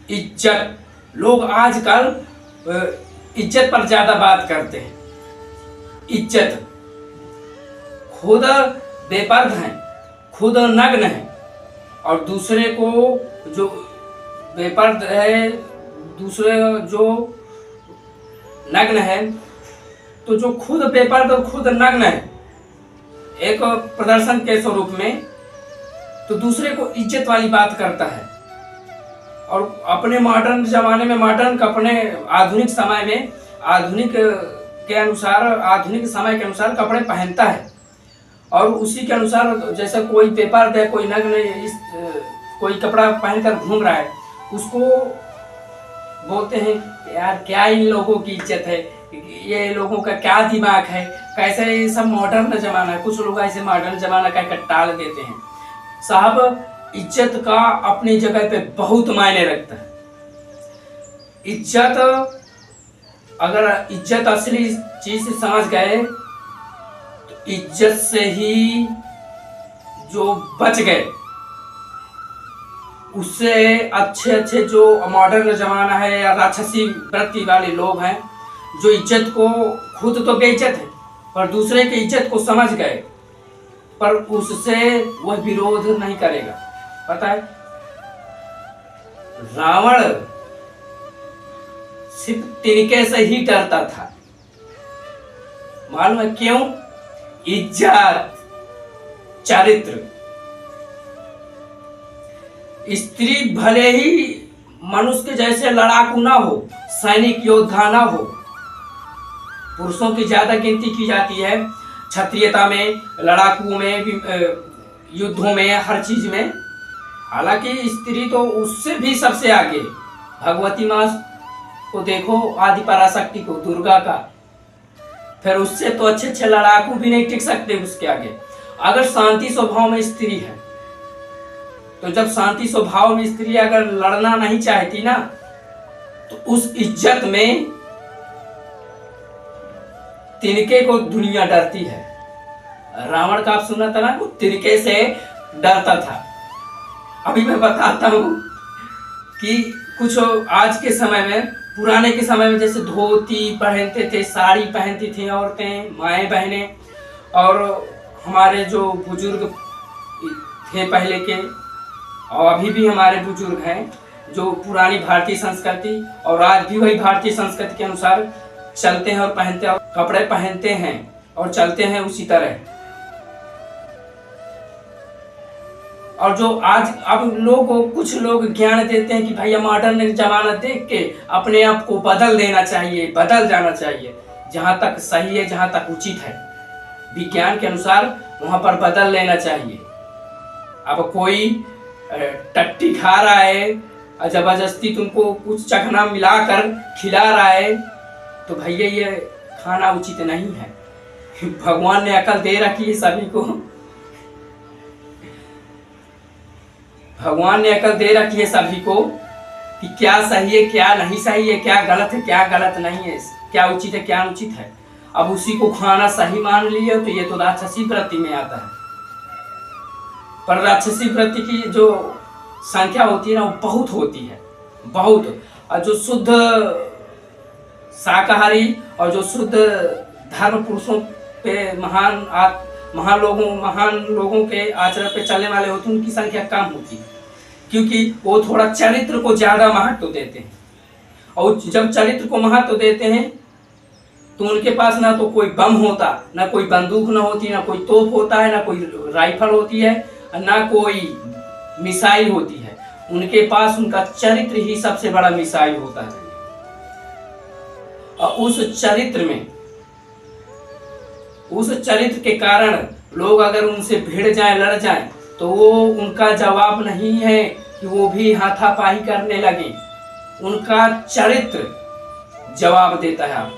इज्जत, लोग आजकल इज्जत पर ज्यादा बात करते हैं। इज्जत, खुद बेपर्द हैं, खुद नग्न हैं और दूसरे को जो बेपर्द है, दूसरे जो नग्न है, तो जो खुद बेपर्द और खुद नग्न है एक प्रदर्शन के स्वरूप में, तो दूसरे को इज्जत वाली बात करता है और अपने मॉडर्न जमाने में, मॉडर्न कपड़े, आधुनिक समय में, आधुनिक के अनुसार, आधुनिक समय के अनुसार कपड़े पहनता है और उसी के अनुसार जैसे कोई बेपर्द है, कोई नग्न, कोई कपड़ा पहनकर घूम रहा है, उसको बोलते हैं यार क्या इन लोगों की इज्जत है, ये लोगों का क्या दिमाग है, कैसे ये सब मॉडर्न जमाना है। कुछ लोग ऐसे मॉडर्न जमाना का टाल देते हैं। साहब, इज्जत का अपनी जगह पे बहुत मायने रखता है। इज्जत, अगर इज्जत असली चीज से समझ गए तो इज्जत से ही जो बच गए, उससे अच्छे अच्छे जो मॉडर्न जमाना है या राक्षसी वृत्ति वाले लोग हैं, जो इज्जत को, खुद तो बेइज्जत है पर दूसरे की इज्जत को समझ गए, पर उससे वह विरोध नहीं करेगा। पता है, रावण सिर्फ तिनके से ही डरता था। मालूम है क्यों? इज्जत, चरित्र। स्त्री भले ही मनुष्य के जैसे लड़ाकू ना हो, सैनिक योद्धा ना हो, पुरुषों की ज्यादा गिनती की जाती है क्षत्रियता में, लड़ाकू में, युद्धों में, हर चीज में। हालांकि स्त्री तो उससे भी सबसे आगे। भगवती माँ को देखो, आदि पराशक्ति को, दुर्गा का, फिर उससे तो अच्छे अच्छे लड़ाकू भी नहीं टिक सकते उसके आगे। अगर शांति स्वभाव में स्त्री है, तो जब शांति स्वभाव में स्त्री अगर लड़ना नहीं चाहती ना, तो उस इज्जत में तिनके को दुनिया डरती है। रावण का आप सुना था ना, वो तिनके से डरता था। अभी मैं बताता हूं कि कुछ आज के समय में, पुराने के समय में जैसे धोती पहनते थे, साड़ी पहनती थी औरतें, माएँ बहनें, और हमारे जो बुजुर्ग थे पहले के, और अभी भी हमारे बुजुर्ग हैं, जो पुरानी भारतीय संस्कृति और आज भी वही भारतीय संस्कृति के अनुसार चलते हैं और पहनते हैं, कपड़े पहनते हैं और चलते हैं उसी तरह। और जो आज अब लोग, कुछ लोग ज्ञान देते हैं कि भैया मॉडर्न जमाना देख के अपने आप को बदल देना चाहिए, बदल जाना चाहिए। जहां तक सही है, जहां तक उचित है, विज्ञान के अनुसार वहां पर बदल लेना चाहिए। अब कोई टट्टी खा रहा है और जबरदस्ती तुमको कुछ चखना मिलाकर खिला रहा है, तो भैया ये खाना उचित नहीं है। भगवान ने अकल दे रखी है सभी को, भगवान ने अकल दे रखी है सभी को कि क्या सही है, क्या नहीं सही है, क्या गलत है, क्या गलत नहीं है, क्या उचित है, क्या अनुचित है। अब उसी को खाना सही मान लिया तो ये तो राक्षसी वृत्ति में आता है। पर राक्षसी वृत्ति की जो संख्या होती है ना, वो बहुत होती है, बहुत। और जो शुद्ध शाकाहारी और जो शुद्ध धर्म पुरुषों पे, महान लोगों के आचरण पे चलने वाले होते हैं, उनकी संख्या कम होती है, क्योंकि वो थोड़ा चरित्र को ज्यादा महत्व देते हैं। और जब चरित्र को महत्व देते हैं तो उनके पास ना तो कोई बम होता, ना कोई बंदूक ना होती, ना कोई तोप होता है, ना कोई राइफल होती है, ना कोई मिसाइल होती है। उनके पास उनका चरित्र ही सबसे बड़ा मिसाइल होता है। और उस चरित्र के कारण लोग अगर उनसे भिड़ जाएं, लड़ जाएं, तो वो उनका जवाब नहीं है कि वो भी हाथापाई करने लगे। उनका चरित्र जवाब देता है आपको।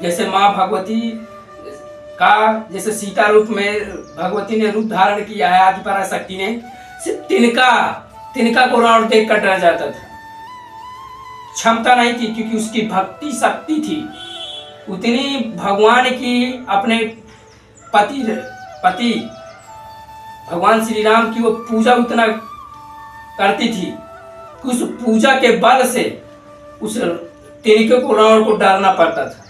जैसे माँ भगवती का, जैसे सीता रूप में भगवती ने रूप धारण किया है, आदि पराशक्ति ने, सिर्फ तिनका को रावण देख कर डर जाता था। क्षमता नहीं थी, क्योंकि उसकी भक्ति शक्ति थी उतनी, भगवान की, अपने पति भगवान श्री राम की वो पूजा उतना करती थी उस पूजा के बल से उस तिनके को रावण को डालना पड़ता था।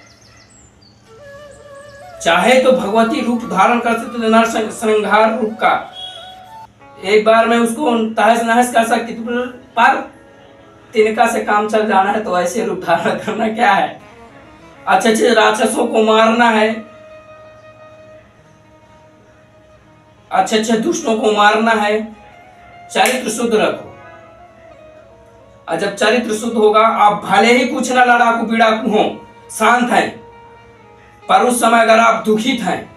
चाहे तो भगवती रूप धारण कर सकते थे, नर श्रृंगार रूप का, एक बार में उसको तहस नहस कर सकती, पर तिनका से काम चल जाना है तो ऐसे रूप धारण करना क्या है। अच्छे अच्छे राक्षसों को मारना है, अच्छे अच्छे दुष्टों को मारना है। चरित्र शुद्ध रखो, और जब चरित्र शुद्ध होगा, आप भले ही कुछ ना लड़ाकू बिड़ाकू हो, शांत हैं, पर उस समय अगर आप दुखित हैं,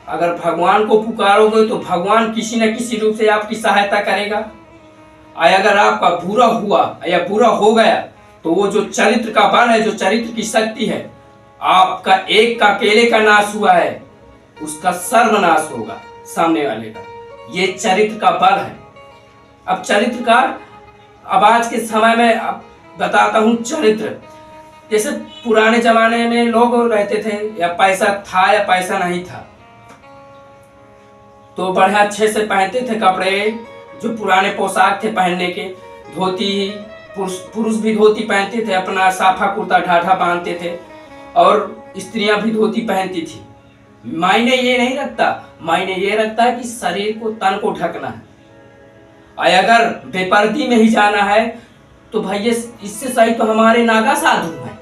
अगर भगवान को पुकारोगे तो भगवान किसी न किसी रूप से आपकी सहायता करेगा। और अगर आपका बुरा हुआ या बुरा हो गया तो वो जो चरित्र का बल है, जो चरित्र की शक्ति है, आपका एक का अकेले का नाश हुआ है, उसका सर्वनाश होगा सामने वाले का। ये चरित्र का बल है। अब चरित्र का, अब आज के समय में बताता हूं चरित्र। जैसे पुराने जमाने में लोग रहते थे, या पैसा था या पैसा नहीं था, तो बड़े अच्छे से पहनते थे कपड़े, जो पुराने पोशाक थे पहनने के, धोती, पुरुष भी धोती पहनते थे, अपना साफा कुर्ता ढाढा बांधते थे, और स्त्रियां भी धोती पहनती थी। मायने ये नहीं रखता, मायने ये रखता है कि शरीर को, तन को ढकना है। और अगर बेपर्दी में ही जाना है तो भैया इससे सही तो हमारे नागा साधु हैं।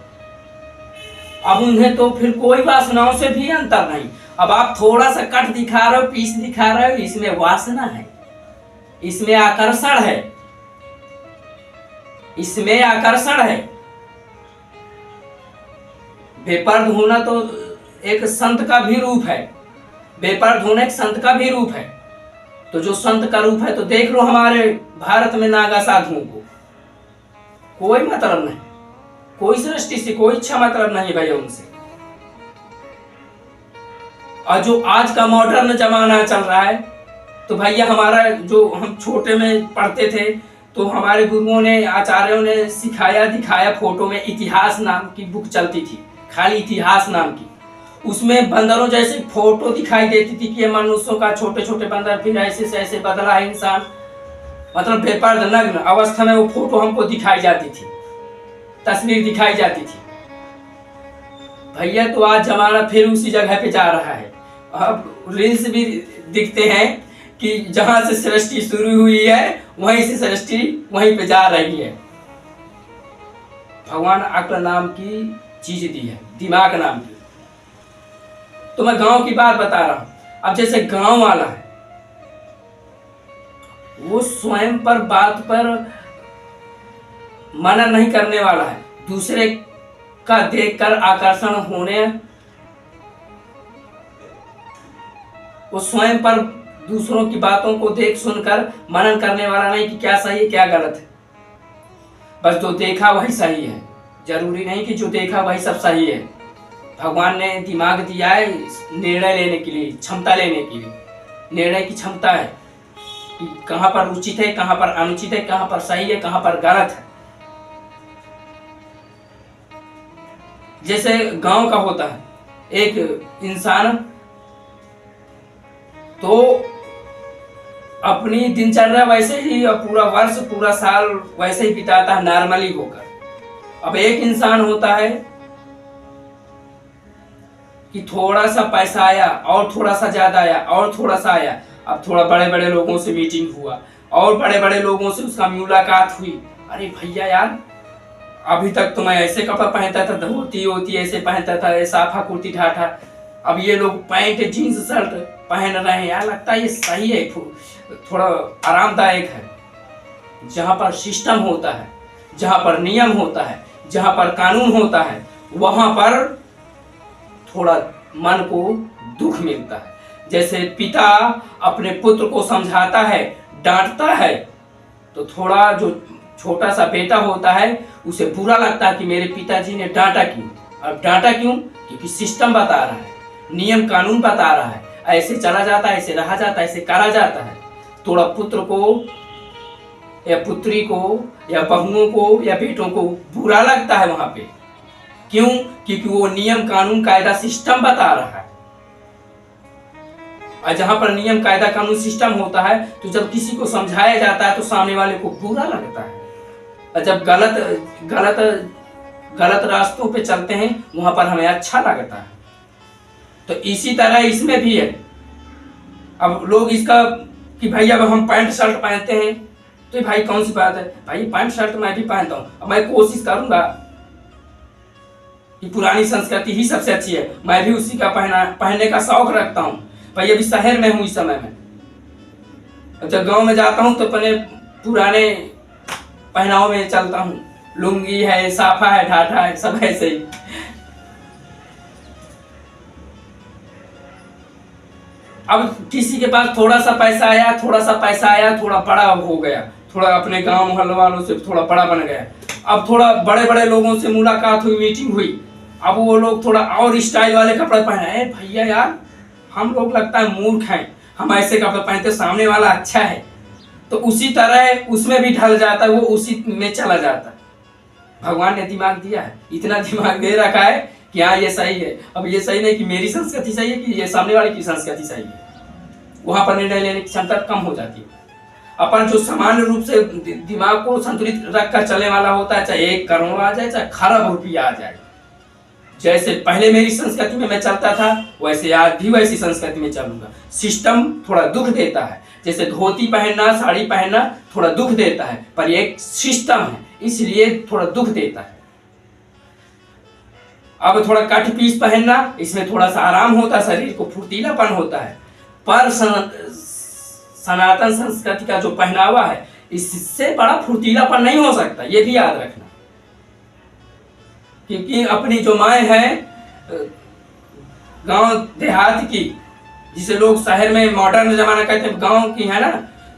अब उन्हें तो फिर कोई वासनाओं से भी अंतर नहीं। अब आप थोड़ा सा कट दिखा रहे हो, पीस दिखा रहे हो, इसमें वासना है, इसमें आकर्षण है, इसमें आकर्षण है। बेपर्द होना तो एक संत का भी रूप है, बेपर्द होना एक संत का भी रूप है। तो जो संत का रूप है, तो देख लो हमारे भारत में नागा साधुओं को कोई मतलब नहीं, कोई सृष्टि से कोई इच्छा मतलब नहीं भैया उनसे। और जो आज का मॉडर्न जमाना चल रहा है, तो भैया हमारा जो हम छोटे में पढ़ते थे, तो हमारे गुरुओं ने, आचार्यों ने सिखाया दिखाया। फोटो में इतिहास नाम की बुक चलती थी, खाली इतिहास नाम की, उसमें बंदरों जैसे फोटो दिखाई देती थी कि ये मनुष्यों का, छोटे छोटे बंदर, फिर ऐसे से ऐसे बदला है इंसान, मतलब बेपर्द नग्न अवस्था में वो फोटो हमको दिखाई जाती थी, तस्वीर दिखाई जाती थी। भैया तो आज जमाना फिर उसी जगह पे जा रहा है। अब रील्स भी दिखते हैं कि जहां से सृष्टि शुरू हुई है, वहीं से सृष्टि वहीं पे जा रही है। भगवान अक्ल नाम की चीज दी है, दिमाग नाम की। तो मैं गांव की बात बता रहा हूं। अब जैसे गांव वाला है, वो स्वयं पर बात पर मना नहीं करने वाला है, दूसरे का देखकर आकर्षण होने, वो स्वयं पर दूसरों की बातों को देख सुनकर मनन करने वाला नहीं कि क्या सही है क्या गलत है। बस जो देखा वही सही है, जरूरी नहीं कि जो देखा वही सब सही है। भगवान ने दिमाग दिया है निर्णय लेने के लिए, क्षमता लेने के लिए, निर्णय की क्षमता है कि कहां पर उचित है, कहां पर अनुचित है, कहां पर सही है, कहां पर गलत है। जैसे गांव का होता है, एक इंसान तो अपनी दिनचर्या वैसे ही, पूरा वर्ष पूरा साल वैसे ही बिताता है नॉर्मली होकर। अब एक इंसान होता है कि थोड़ा सा पैसा आया, और थोड़ा सा ज्यादा आया, और थोड़ा सा आया। अब थोड़ा बड़े बड़े लोगों से मीटिंग हुआ, और बड़े बड़े लोगों से उसका मुलाकात हुई। अरे भैया यार, अभी तक तो मैं ऐसे कपड़ा पहनता था, धोती होती ऐसे पहनता था, साफा कुर्ती ठाठा, अब ये लोग पैंट जीन्स शर्ट पहन रहे हैं, यार लगता है ये सही है, थोड़ा आरामदायक है। जहां पर सिस्टम होता है, जहां पर नियम होता है, जहां पर कानून होता है, वहां पर थोड़ा मन को दुख मिलता है। जैसे पिता अपने पुत्र को समझाता है, डांटता है, तो थोड़ा जो छोटा सा बेटा होता है उसे बुरा लगता है कि मेरे पिताजी ने डांटा क्यों। अब डांटा क्यों? क्योंकि सिस्टम बता रहा है, नियम कानून बता रहा है, ऐसे चला जाता है, ऐसे रहा जाता है, ऐसे करा जाता है। थोड़ा पुत्र को या पुत्री को या बहुओं को या बेटों को बुरा लगता है वहां पे। क्यों? क्योंकि वो नियम कानून कायदा सिस्टम बता रहा है। और जहाँ पर नियम कायदा कानून सिस्टम होता है तो जब किसी को समझाया जाता है तो सामने वाले को बुरा लगता है, और जब गलत रास्तों पे चलते हैं वहां पर हमें अच्छा लगता है। तो इसी तरह इसमें भी है। अब लोग इसका कि भाई अब हम पैंट शर्ट पहनते हैं तो भाई कौन सी बात है, भाई पैंट शर्ट मैं भी पहनता हूँ, अब मैं कोशिश करूंगा कि पुरानी संस्कृति ही सबसे अच्छी है, मैं भी उसी का पहनने का शौक रखता हूँ। भाई अभी शहर में हूँ इस समय में, जब गांव में जाता हूँ तो अपने पुराने पहनाव में चलता हूँ, लुंगी है, साफा है, ढाठा है, सब ऐसे ही। अब किसी के पास थोड़ा सा पैसा आया, थोड़ा बड़ा हो गया, थोड़ा अपने गांव मोहल्ले वालों से थोड़ा बड़ा बन गया, अब थोड़ा बड़े बड़े लोगों से मुलाकात हुई, मीटिंग हुई, अब वो लोग थोड़ा और स्टाइल वाले कपड़े पहने। भैया यार हम लोग लगता है मूर्ख हैं, हम ऐसे कपड़े पहनते, सामने वाला अच्छा है तो उसी तरह उसमें भी ढल जाता है, वो उसी में चला जाता है। भगवान ने दिमाग दिया है, इतना दिमाग दे रखा है कि हाँ ये सही है। अब ये सही नहीं कि मेरी संस्कृति सही है कि ये सामने वाले की संस्कृति सही है, वहां पर निर्णय लेने की क्षमता कम हो जाती है। अपन जो सामान्य रूप से दिमाग को संतुलित रखकर चलने वाला होता है, चाहे 1 करोड़ आ जाए चाहे खरब रुपया आ जाए, जैसे पहले मेरी संस्कृति में मैं चलता था वैसे आज भी वैसी संस्कृति में चलूंगा। सिस्टम थोड़ा दुख देता है, जैसे धोती पहनना, साड़ी पहनना थोड़ा दुख देता है, पर ये एक सिस्टम है इसलिए थोड़ा दुख देता है। अब थोड़ा कट पीस पहनना, इसमें थोड़ा सा आराम होता है, शरीर को फुर्तीलापन होता है, पर सनातन संस्कृति का जो पहनावा है इससे बड़ा फुर्तीलापन नहीं हो सकता, ये भी याद रखना। क्योंकि अपनी जो माएँ हैं गांव देहात की, जिसे लोग शहर में मॉडर्न जमाना कहते हैं, गांव की है ना,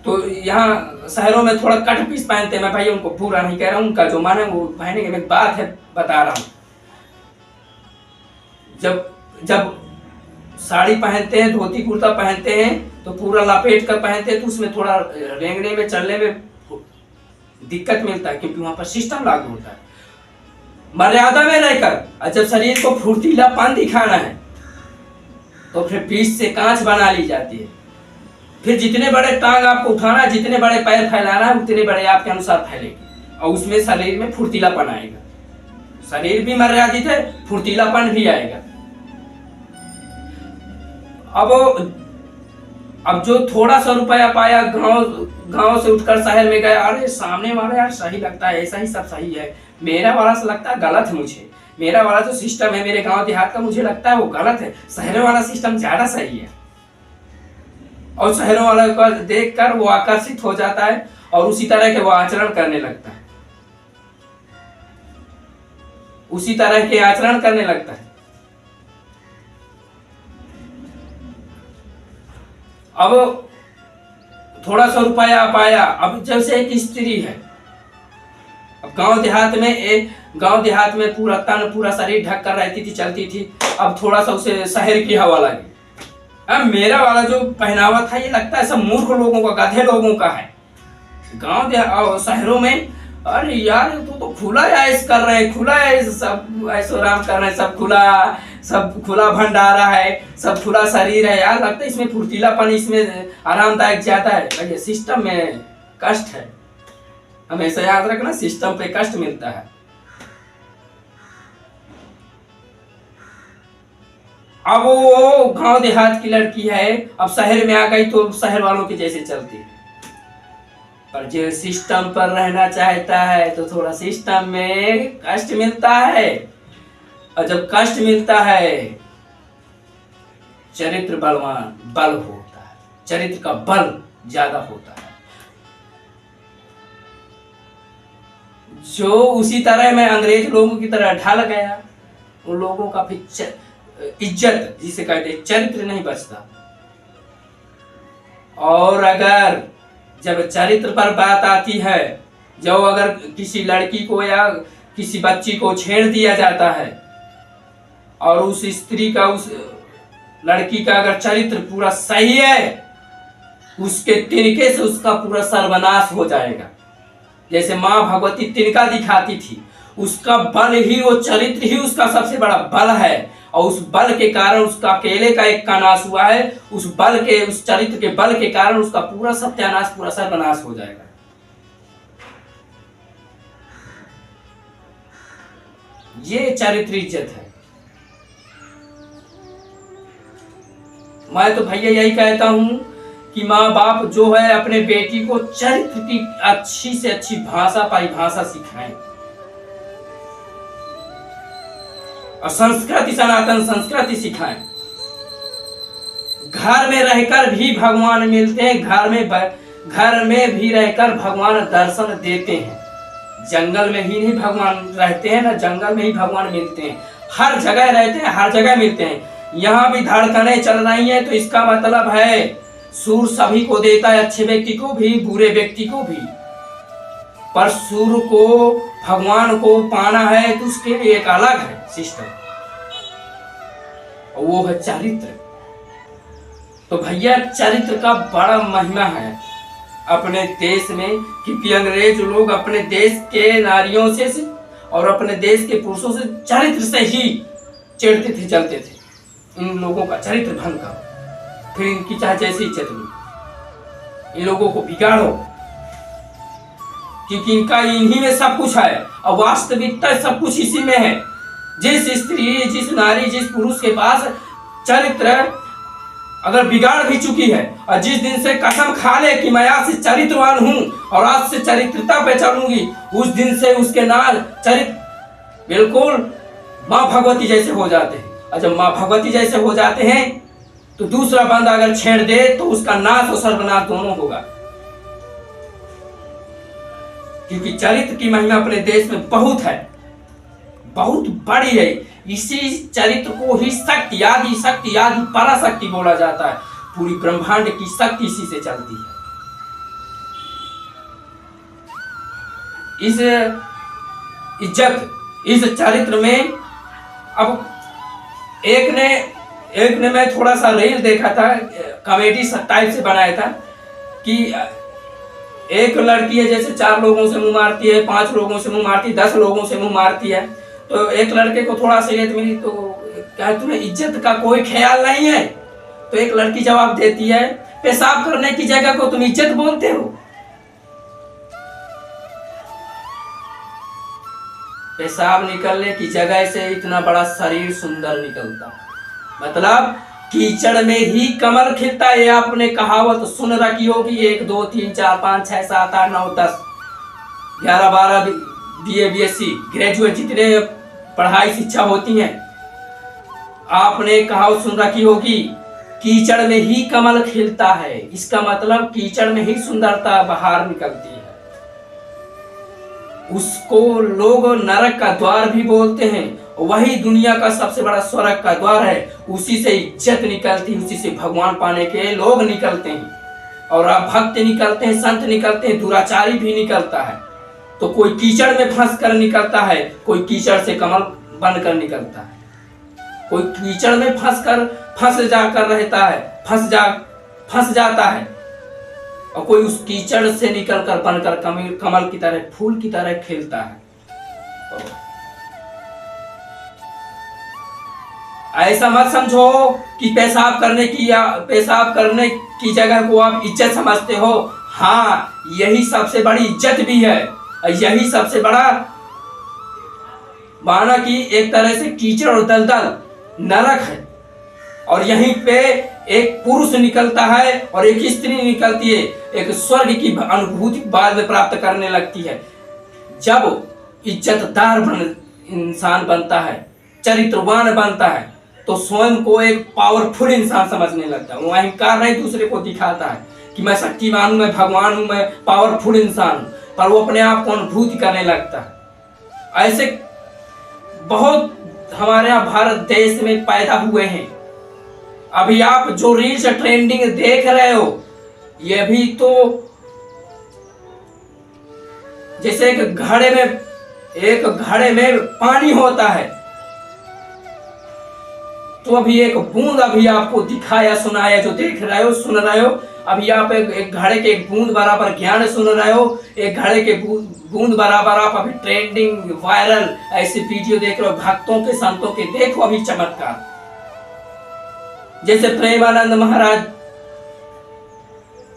तो यहाँ शहरों में थोड़ा कट पीस पहनते हैं। मैं भाई उनको पूरा नहीं कह रहा हूँ, उनका जो मन है वो पहने की एक बात है बता रहा हूँ। जब साड़ी पहनते हैं, धोती कुर्ता पहनते हैं तो पूरा लपेट कर पहनते हैं, तो उसमें थोड़ा रेंगने में चलने में दिक्कत मिलता है, क्योंकि वहां पर सिस्टम लागू होता है मर्यादा में रहकर। और जब शरीर को फुर्तीलापन दिखाना है तो फिर बीच से कांच बना ली जाती है। फिर जितने बड़े टांग आपको उठाना है, जितने बड़े पैर फैलाना है, उतने बड़े आपके अनुसार फैलेगी और उसमें शरीर में फुर्तीलापन आएगा। शरीर भी मर्यादित है, फुर्तीलापन भी आएगा। अब जो थोड़ा सा रुपया पाया, गांव से उठकर शहर में गया, अरे सामने वाला यार सही लगता है, ऐसा ही सब सही है, मेरा वाला से लगता है गलत है, मुझे मेरा वाला जो सिस्टम है मेरे गांव देहात का मुझे लगता है वो गलत है, शहर वाला सिस्टम ज्यादा सही है। और शहरों वाला को देखकर वो आकर्षित हो जाता है और उसी तरह के वो आचरण करने लगता है, उसी तरह के आचरण करने लगता है। अब थोड़ा सा रुपया पाया, अब जैसे एक स्त्री है, अब गांव देहात में पूरा तन पूरा शरीर ढक कर रहती थी, चलती थी, अब थोड़ा सा उसे शहर की हवा लगी। अब मेरा वाला जो पहनावा था ये लगता है सब मूर्ख लोगों का, गधे लोगों का है। गांव शहरों में अरे यार तो खुला ऐश कर रहे हैं, खुला सब ऐशो आराम कर रहे हैं, सब खुला भंडारा है, सब खुला शरीर है यार, लगता है इसमें फुर्तीलापन, इसमें आरामदायक ज्यादा है। ये सिस्टम में कष्ट है, हमेशा याद रखना, सिस्टम पे कष्ट मिलता है। अब वो गांव देहात की लड़की है, अब शहर में आ गई तो शहर वालों के जैसे चलती है, पर जो सिस्टम पर रहना चाहता है तो थोड़ा सिस्टम में कष्ट मिलता है। और जब कष्ट मिलता है, चरित्र बल होता है, चरित्र का बल ज्यादा होता है। जो उसी तरह मैं अंग्रेज लोगों की तरह ढल गया, उन लोगों का फिर इज्जत जिसे कहते हैं चरित्र नहीं बचता। और अगर जब चरित्र पर बात आती है, जब अगर किसी लड़की को या किसी बच्ची को छेड़ दिया जाता है और उस स्त्री का, उस लड़की का अगर चरित्र पूरा सही है, उसके तिनके से उसका पूरा सर्वनाश हो जाएगा। जैसे माँ भगवती तिनका दिखाती थी, उसका बल ही, वो चरित्र ही उसका सबसे बड़ा बल है। और उस बल के कारण उसका अकेले का एक का नाश हुआ है, उस बल के, उस चरित्र के बल के कारण उसका पूरा सत्यानाश, पूरा सर्वनाश हो जाएगा। ये चरित्र इज्जत है। मैं तो भैया यही कहता हूं कि माँ बाप जो है अपने बेटी को चरित्र की अच्छी से अच्छी भाषा, परिभाषा सिखाएं और संस्कृति, सनातन संस्कृति सिखाएं। घर में रहकर भी भगवान मिलते हैं, घर में भी रहकर भगवान दर्शन देते हैं। जंगल में ही नहीं भगवान रहते हैं ना, जंगल में ही भगवान मिलते हैं। हर जगह रहते हैं, हर जगह मिलते हैं। यहाँ भी धड़कनें चल रही हैं तो इसका मतलब है सूर सभी को देता है, अच्छे व्यक्ति को भी, बुरे व्यक्ति को भी। पर सूर को, भगवान को पाना है तो उसके लिए एक अलग है सिस्टम, और वो है चरित्र। तो भैया चरित्र का बड़ा महिमा है अपने देश में, क्योंकि अंग्रेज लोग अपने देश के नारियों से और अपने देश के पुरुषों से चरित्र से ही चिढ़ते थे, जलते थे। इन लोगों का चरित्र भंग करो, फिर इनकी चाहे जैसी इज्जत लो, इन लोगों को बिगाड़ो, क्योंकि इनका इन्हीं में सब कुछ है और वास्तविकता सब कुछ इसी में है। जिस स्त्री, जिस नारी, जिस पुरुष के पास चरित्र अगर बिगाड़ भी चुकी है और जिस दिन से कसम खा ले कि मैं आज से चरित्रवान हूं और आज से चरित्रता पे चलूंगी, उस दिन से उसके नाल चरित्र बिल्कुल माँ भगवती जैसे हो जाते हैं। और जब माँ भगवती जैसे हो जाते हैं तो दूसरा बंदा अगर छेड़ दे तो उसका नाश और सर्वनाश दोनों होगा, क्योंकि चरित्र की महिमा अपने देश में बहुत है, बहुत बड़ी है। इसी चरित्र को ही शक्ति आदि पराशक्ति बोला जाता है। पूरी ब्रह्मांड की शक्ति इसी से चलती है। इस इज्जत, इस चरित्र में अब एक ने मैं थोड़ा सा रील देखा था, कॉमेडी टाइप से बनाया था कि एक लड़की है जैसे 4 लोगों से मुंह मारती है, 5 लोगों से मुंह मारती है, 10 लोगों से मुंह मारती है। तो एक लड़के को थोड़ा सा इज्जत मिली तो क्या तुम्हें इज्जत का कोई ख्याल नहीं है? तो एक लड़की जवाब देती है, पेशाब करने की जगह को तुम इज्जत बोलते हो? पेशाब निकलने की जगह से इतना बड़ा शरीर सुंदर निकलता, मतलब कीचड़ में ही कमल खिलता है। आपने कहावत सुन रखी होगी, 1 2 3 4 5 6 7 8 9 10 11 12 BA BSc ग्रेजुएट जितने पढ़ाई शिक्षा होती हैं, आपने कहावत सुन रखी होगी, कीचड़ में ही कमल खिलता है। इसका मतलब कीचड़ में ही सुंदरता बाहर निकलती है। उसको लोग नरक का द्वार भी बोलते हैं, वही दुनिया का सबसे बड़ा स्वर्ग का द्वार है। उसी से इज्जत निकलती है, उसी से भगवान पाने के लोग निकलते हैं और भक्त निकलते हैं, संत निकलते हैं, दुराचारी भी निकलता है। तो कोई कीचड़ में फंस कर निकलता है, कोई कीचड़ से कमल बनकर निकलता है, कोई कीचड़ में फंस जाकर रहता है, फंस जाता है, और कोई उस कीचड़ से निकलकर बनकर कमल की तरह, फूल की तरह खिलता है। ऐसा मत समझो कि पेशाब करने की जगह को आप इज्जत समझते हो। हाँ, यही सबसे बड़ी इज्जत भी है, यही सबसे बड़ा, माना कि एक तरह से कीचड़ और दलदल नरक है, और यहीं पे एक पुरुष निकलता है और एक स्त्री निकलती है, एक स्वर्ग की अनुभूति बाद में प्राप्त करने लगती है। जब इज्जतदार इंसान बनता है, चरित्रवान बनता है, तो स्वयं को एक पावरफुल इंसान समझने लगता है। वो अहंकार नहीं दूसरे को दिखाता है कि मैं शक्तिमान हूं, मैं भगवान हूं, मैं पावरफुल इंसान हूं, पर वो अपने आप को अनुभूति करने लगता है। ऐसे बहुत हमारे यहाँ भारत देश में पैदा हुए हैं। अभी आप जो रील्स ट्रेंडिंग देख रहे हो, ये भी तो जैसे एक घड़े में पानी होता है, तो अभी एक बूंद अभी आपको दिखाया, सुनाया, जो देख रहे हो, सुन रहे हो, अभी आप एक घड़े के एक बूंद बराबर ज्ञान सुन रहे हो, एक घड़े के बूंद बराबर आप अभी ट्रेंडिंग वायरल ऐसे वीडियो देख रहे हो भक्तों के संतों के। देखो अभी चमत्कार, जैसे प्रेमानंद महाराज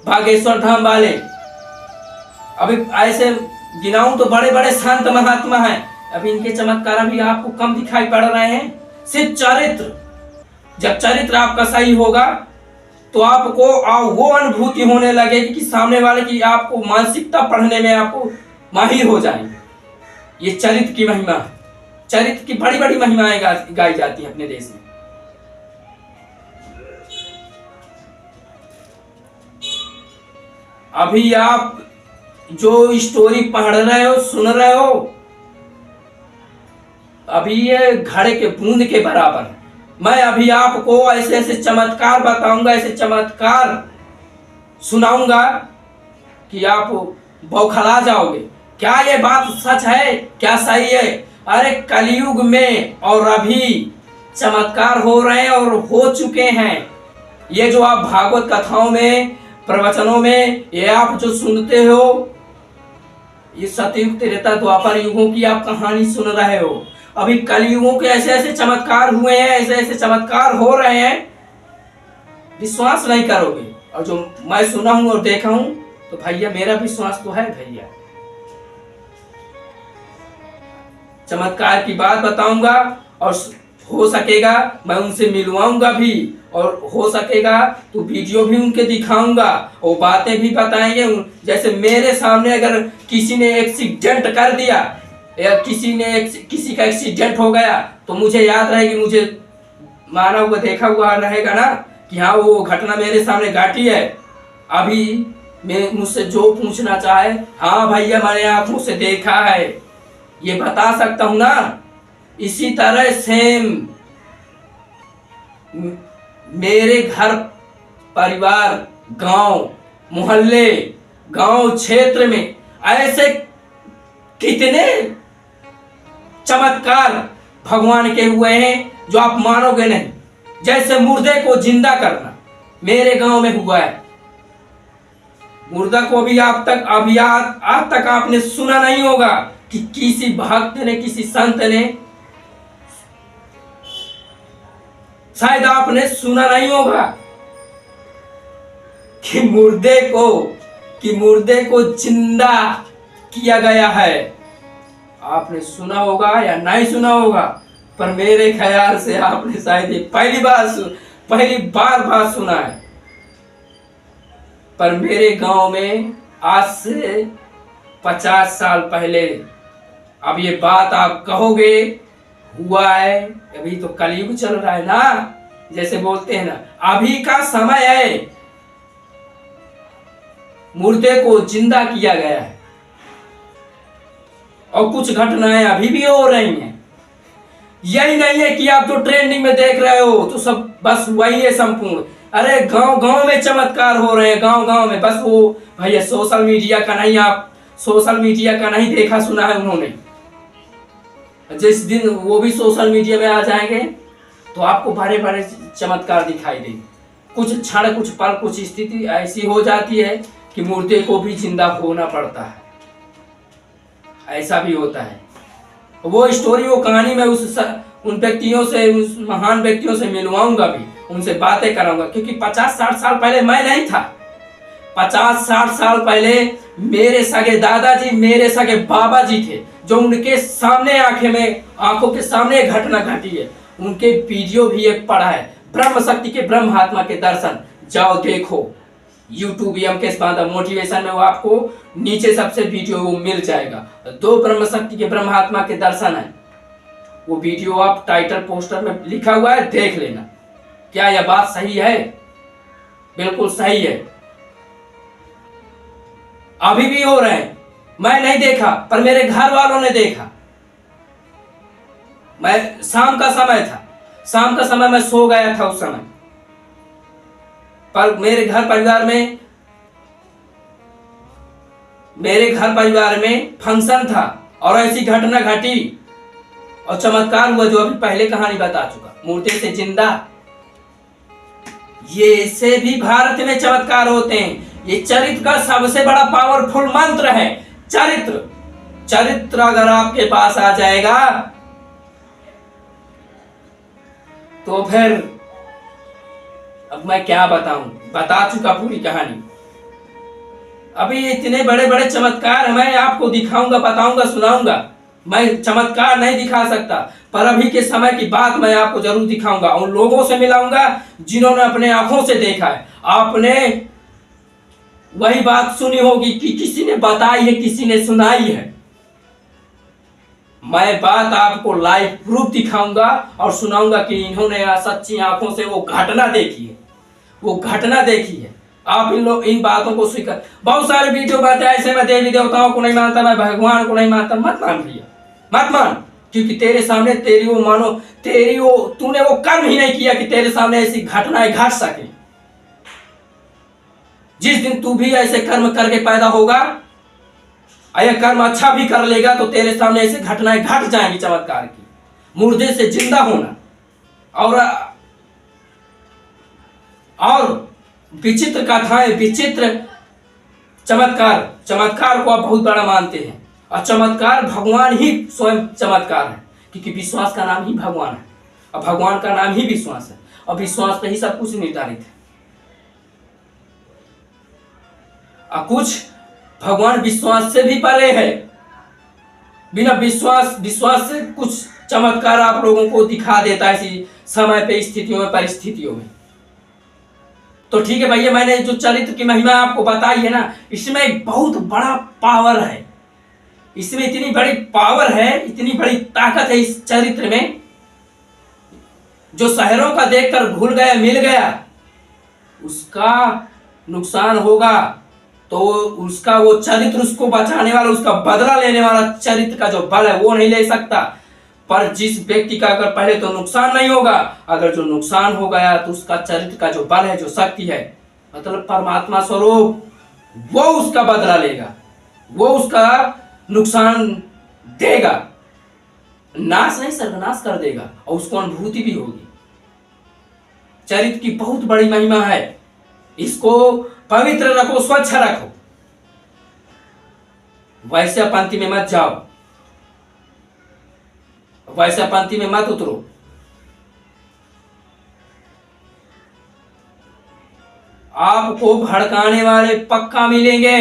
बागेश्वर धाम वाले, अभी ऐसे गिनाऊं तो बड़े बड़े संत महात्मा हैं, अभी इनके चमत्कार अभी आपको कम दिखाई पड़ रहे हैं। सिर्फ चरित्र, जब चरित्र आपका सही होगा तो आपको वो अनुभूति होने लगेगी कि सामने वाले की आपको मानसिकता पढ़ने में आपको माहिर हो जाएंगे। ये चरित्र की महिमा है, चरित्र की बड़ी बड़ी महिमाएं गाई जाती हैं अपने देश में। अभी आप जो स्टोरी पढ़ रहे हो सुन रहे हो, अभी ये घड़े के बूंद के बराबर। मैं अभी आपको ऐसे ऐसे चमत्कार बताऊंगा, ऐसे चमत्कार सुनाऊंगा कि आप बौखला जाओगे। क्या ये बात सच है, क्या सही है? अरे कलयुग में और अभी चमत्कार हो रहे हैं और हो चुके हैं। ये जो आप भागवत कथाओं में, प्रवचनों में ये आप जो सुनते हो, ये सतयुग त्रेता द्वापर युगों की आप कहानी सुन रहे हो। अभी कलयुगों के ऐसे ऐसे चमत्कार हुए हैं, ऐसे ऐसे चमत्कार हो रहे हैं, विश्वास नहीं करोगे। और जो मैं सुना हूं और देखा हूं तो भैया मेरा विश्वास तो है भैया। चमत्कार की बात बताऊंगा और हो सकेगा मैं उनसे मिलवाऊंगा भी, और हो सकेगा तो वीडियो भी उनके दिखाऊंगा, वो बातें भी बताएंगे। जैसे मेरे सामने अगर किसी ने एक्सीडेंट कर दिया या किसी का एक्सीडेंट हो गया तो मुझे याद रहेगी, मुझे माना हुआ देखा हुआ रहेगा ना कि हाँ वो घटना मेरे सामने घटी है। अभी मैं मुझसे जो पूछना चाहे, हाँ भैया मैंने आंखों से देखा है, ये बता सकता हूं ना। इसी तरह सेम मेरे घर परिवार, गांव मोहल्ले, गांव क्षेत्र में ऐसे कितने चमत्कार भगवान के हुए हैं जो आप मानोगे नहीं। जैसे मुर्दे को जिंदा करना मेरे गांव में हुआ है। मुर्दा को भी आज तक आपने सुना नहीं होगा कि किसी भक्त ने, किसी संत ने, शायद आपने सुना नहीं होगा कि मुर्दे को जिंदा किया गया है। आपने सुना होगा या नहीं सुना होगा, पर मेरे ख्याल से आपने शायद पहली बार बात सुना है। पर मेरे गांव में आज से 50 साल पहले, अब ये बात आप कहोगे हुआ है, अभी तो कलयुग चल रहा है ना, जैसे बोलते हैं ना, अभी का समय है। मुर्दे को जिंदा किया गया है और कुछ घटनाएं अभी भी हो रही हैं। यही नहीं है कि आप जो ट्रेंडिंग में देख रहे हो तो सब बस वही है संपूर्ण। अरे गांव गांव में चमत्कार हो रहे हैं, गांव गांव में। बस वो भैया सोशल मीडिया का नहीं देखा सुना है उन्होंने। जिस दिन वो भी सोशल मीडिया में आ जाएंगे तो आपको बड़े बड़े चमत्कार दिखाई देंगे। कुछ क्षण, कुछ पल, कुछ स्थिति ऐसी हो जाती है कि मुर्दे को भी जिंदा होना पड़ता है। ऐसा भी होता है। वो स्टोरी, वो कहानी मैं उन व्यक्तियों से, उस महान व्यक्तियों से मिलवाऊंगा भी, उनसे बातें कराऊंगा। क्योंकि 50-60 साल पहले मैं नहीं था। 50-60 साल पहले मेरे सगे दादाजी, मेरे सगे बाबा जी थे, जो उनके सामने आंखों के सामने घटना घटी है। उनके वीडियो भी एक पड़ा है, ब्रह्म शक्ति के ब्रह्मात्मा के दर्शन। जाओ देखो, यूट्यूब एमकेएस बांधा मोटिवेशन में वो आपको नीचे सबसे वीडियो वो मिल जाएगा। 2 ब्रह्म शक्ति के ब्रह्मात्मा के दर्शन है। वो वीडियो आप टाइटल पोस्टर में लिखा हुआ है, देख लेना। क्या यह बात सही है? बिल्कुल सही है। अभी भी हो रहे हैं। मैं नहीं देखा पर मेरे घर वालों ने देखा। मैं शाम का समय मैं सो गया था उस समय, पर मेरे घर परिवार में फंक्शन था और ऐसी घटना घटी और चमत्कार हुआ जो अभी पहले कहानी बता चुका। मुर्दे से जिंदा, ये से भी भारत में चमत्कार होते हैं। ये चरित्र का सबसे बड़ा पावरफुल मंत्र है, चरित्र। चरित्र अगर आपके पास आ जाएगा तो फिर अब मैं क्या बताऊं, बता चुका पूरी कहानी। अभी इतने बड़े बड़े चमत्कार मैं आपको दिखाऊंगा, बताऊंगा, सुनाऊंगा। मैं चमत्कार नहीं दिखा सकता, पर अभी के समय की बात मैं आपको जरूर दिखाऊंगा। उन लोगों से मिलाऊंगा जिन्होंने अपने आंखों से देखा है। आपने वही बात सुनी होगी कि किसी ने बताई है, किसी ने सुनाई है। मैं बात आपको लाइव प्रूफ दिखाऊंगा और सुनाऊंगा कि इन्होंने सच्ची आंखों से वो घटना देखी है, वो घटना देखी है। आप इन बातों को स्वीकार। बहुत सारे वीडियो बातें ऐसे, मैं देवी देवताओं को नहीं मानता, मैं भगवान को नहीं मानता। मत मान भैया, मत मान, क्योंकि तेरे सामने तेरी वो मानो, तेरी वो तूने वो कर्म ही नहीं किया कि तेरे सामने ऐसी घटनाएं घट सके। जिस दिन तू भी ऐसे कर्म करके पैदा होगा, यह कर्म अच्छा भी कर लेगा, तो तेरे सामने ऐसी घटनाएं घट जाएंगी चमत्कार की। मुर्दे से जिंदा होना और विचित्र कथाएं, विचित्र चमत्कार। चमत्कार को आप बहुत बड़ा मानते हैं, और चमत्कार भगवान ही स्वयं चमत्कार है, क्योंकि विश्वास का नाम ही भगवान है, और भगवान का नाम ही विश्वास है, और विश्वास पे ही सब कुछ निर्धारित है। और कुछ भगवान विश्वास से भी परे है। बिना विश्वास से कुछ चमत्कार आप लोगों को दिखा देता है इसी समय पे, स्थितियों में, परिस्थितियों में। तो ठीक है भैया, मैंने जो चरित्र की महिमा आपको बताई है ना, इसमें एक बहुत बड़ा पावर है। इसमें इतनी बड़ी पावर है, इतनी बड़ी ताकत है इस चरित्र में। जो शहरों का देखकर भूल गया, मिल गया, उसका नुकसान होगा, तो उसका वो चरित्र, उसको बचाने वाला, उसका बदला लेने वाला चरित्र का जो बल है वो नहीं ले सकता। पर जिस व्यक्ति का अगर पहले तो नुकसान नहीं होगा, अगर जो नुकसान हो गया तो उसका चरित्र का जो बल है, जो शक्ति है, मतलब परमात्मा स्वरूप, वो उसका बदला लेगा, वो उसका नुकसान देगा, नाश नहीं सर्वनाश कर देगा, और उसको अनुभूति भी होगी। चरित्र की बहुत बड़ी महिमा है। इसको पवित्र रखो, स्वच्छ रखो, वैश्य पंथी में मत जाओ, वैश्य पंथी में मत उतरो। आपको भड़काने वाले पक्का मिलेंगे।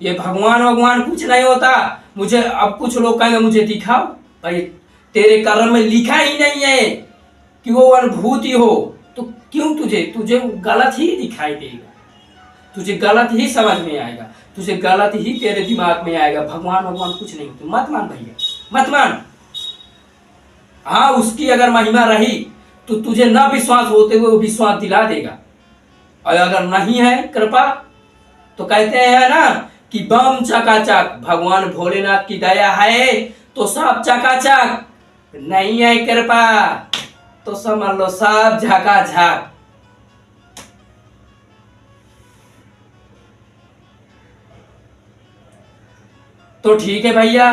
ये भगवान कुछ नहीं होता। मुझे अब कुछ लोग कहेंगे मुझे दिखाओ, भाई तेरे कर्म में लिखा ही नहीं है कि वो अनुभूति हो, तो क्यों तुझे गलत ही दिखाई देगा, तुझे गलत ही समझ में आएगा, तुझे गलत ही तेरे दिमाग में आएगा। भगवान कुछ नहीं होते। मत मान भैया, मत मान। हाँ, उसकी अगर महिमा रही तो तुझे न विश्वास होते हुए वो विश्वास दिला देगा, और अगर नहीं है कृपा तो कहते हैं ना कि बम चकाचक। भगवान भोलेनाथ की दया है तो सब चकाचक, नहीं है कृपा तो समझ लो सब झकाझक। तो ठीक है भैया,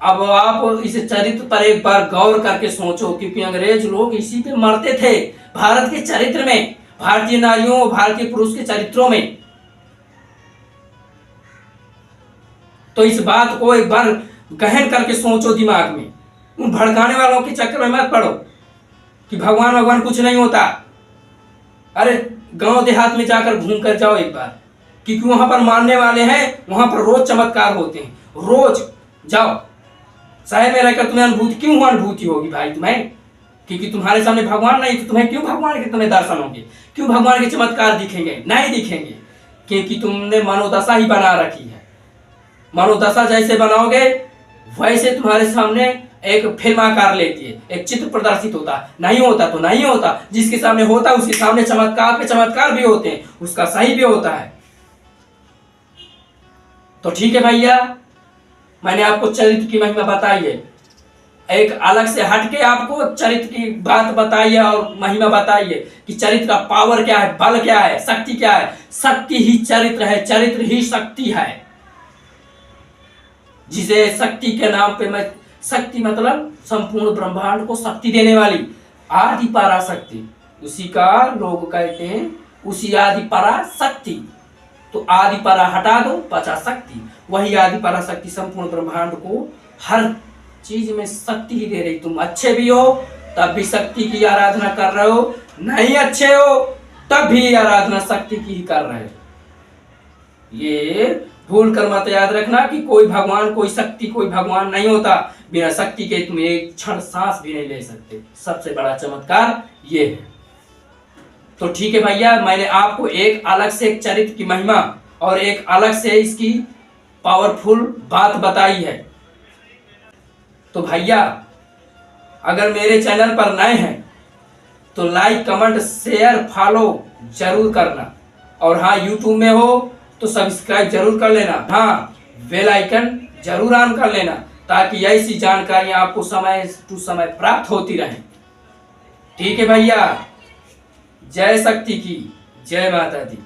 अब आप इस चरित्र पर एक बार गौर करके सोचो, क्योंकि अंग्रेज लोग इसी पे मरते थे, भारत के चरित्र में, भारतीय नारियों, भारतीय पुरुष के चरित्रों में। तो इस बात को एक बार गहन करके सोचो दिमाग में। उन भड़काने वालों के चक्कर में मत पड़ो कि भगवान कुछ नहीं होता। अरे गांव देहात में जाकर घूम कर जाओ एक बार, क्योंकि वहां पर मानने वाले हैं, वहां पर रोज चमत्कार होते हैं, रोज जाओ। शहर में रहकर तुम्हें अनुभूति क्यों अनुभूति होगी भाई तुम्हें? क्योंकि तुम्हारे सामने भगवान नहीं, तो तुम्हें क्यों भगवान के तुम्हें दर्शन होंगे, क्यों भगवान के चमत्कार दिखेंगे? नहीं दिखेंगे, क्योंकि तुमने मनोदशा ही बना रखी है। मनोदशा जैसे बनाओगे वैसे तुम्हारे सामने एक फिल्म आकार लेती है, एक चित्र प्रदर्शित होता। नहीं होता तो नहीं होता, जिसके सामने होता उसके सामने चमत्कार पे चमत्कार भी होते हैं, उसका सही भी होता है। तो ठीक है भैया, मैंने आपको चरित्र की महिमा बताई है, एक अलग से हटके आपको चरित्र की बात बताई है और महिमा बताई है कि चरित्र का पावर क्या है, बल क्या है, शक्ति क्या है। शक्ति ही चरित्र है, चरित्र ही शक्ति है, जिसे शक्ति के नाम पे मैं, शक्ति मतलब संपूर्ण ब्रह्मांड को शक्ति देने वाली आदि पराशक्ति, उसी का लोग कहते हैं उसी आदि पराशक्ति। तो आदि परा हटा दो, बचा शक्ति। वही आदि पराशक्ति संपूर्ण ब्रह्मांड को हर चीज में शक्ति ही दे रही। तुम अच्छे भी हो तब भी शक्ति की आराधना कर रहे हो, नहीं अच्छे हो तब भी आराधना शक्ति की ही कर रहे हो। ये भूल कर मत याद रखना कि कोई भगवान, कोई शक्ति, कोई भगवान नहीं होता। बिना शक्ति के तुम एक क्षण सांस भी नहीं ले सकते। सबसे बड़ा चमत्कार ये है। तो ठीक है भैया, मैंने आपको एक अलग से एक चरित्र की महिमा और एक अलग से इसकी पावरफुल बात बताई है। तो भैया अगर मेरे चैनल पर नए हैं तो लाइक, कमेंट, शेयर, फॉलो जरूर करना। और हाँ, यूट्यूब में हो तो सब्सक्राइब जरूर कर लेना। हाँ, बेल आइकन जरूर ऑन कर लेना ताकि ऐसी जानकारियां आपको समय टू समय प्राप्त होती रहें। ठीक है भैया, जय शक्ति की, जय माता दी।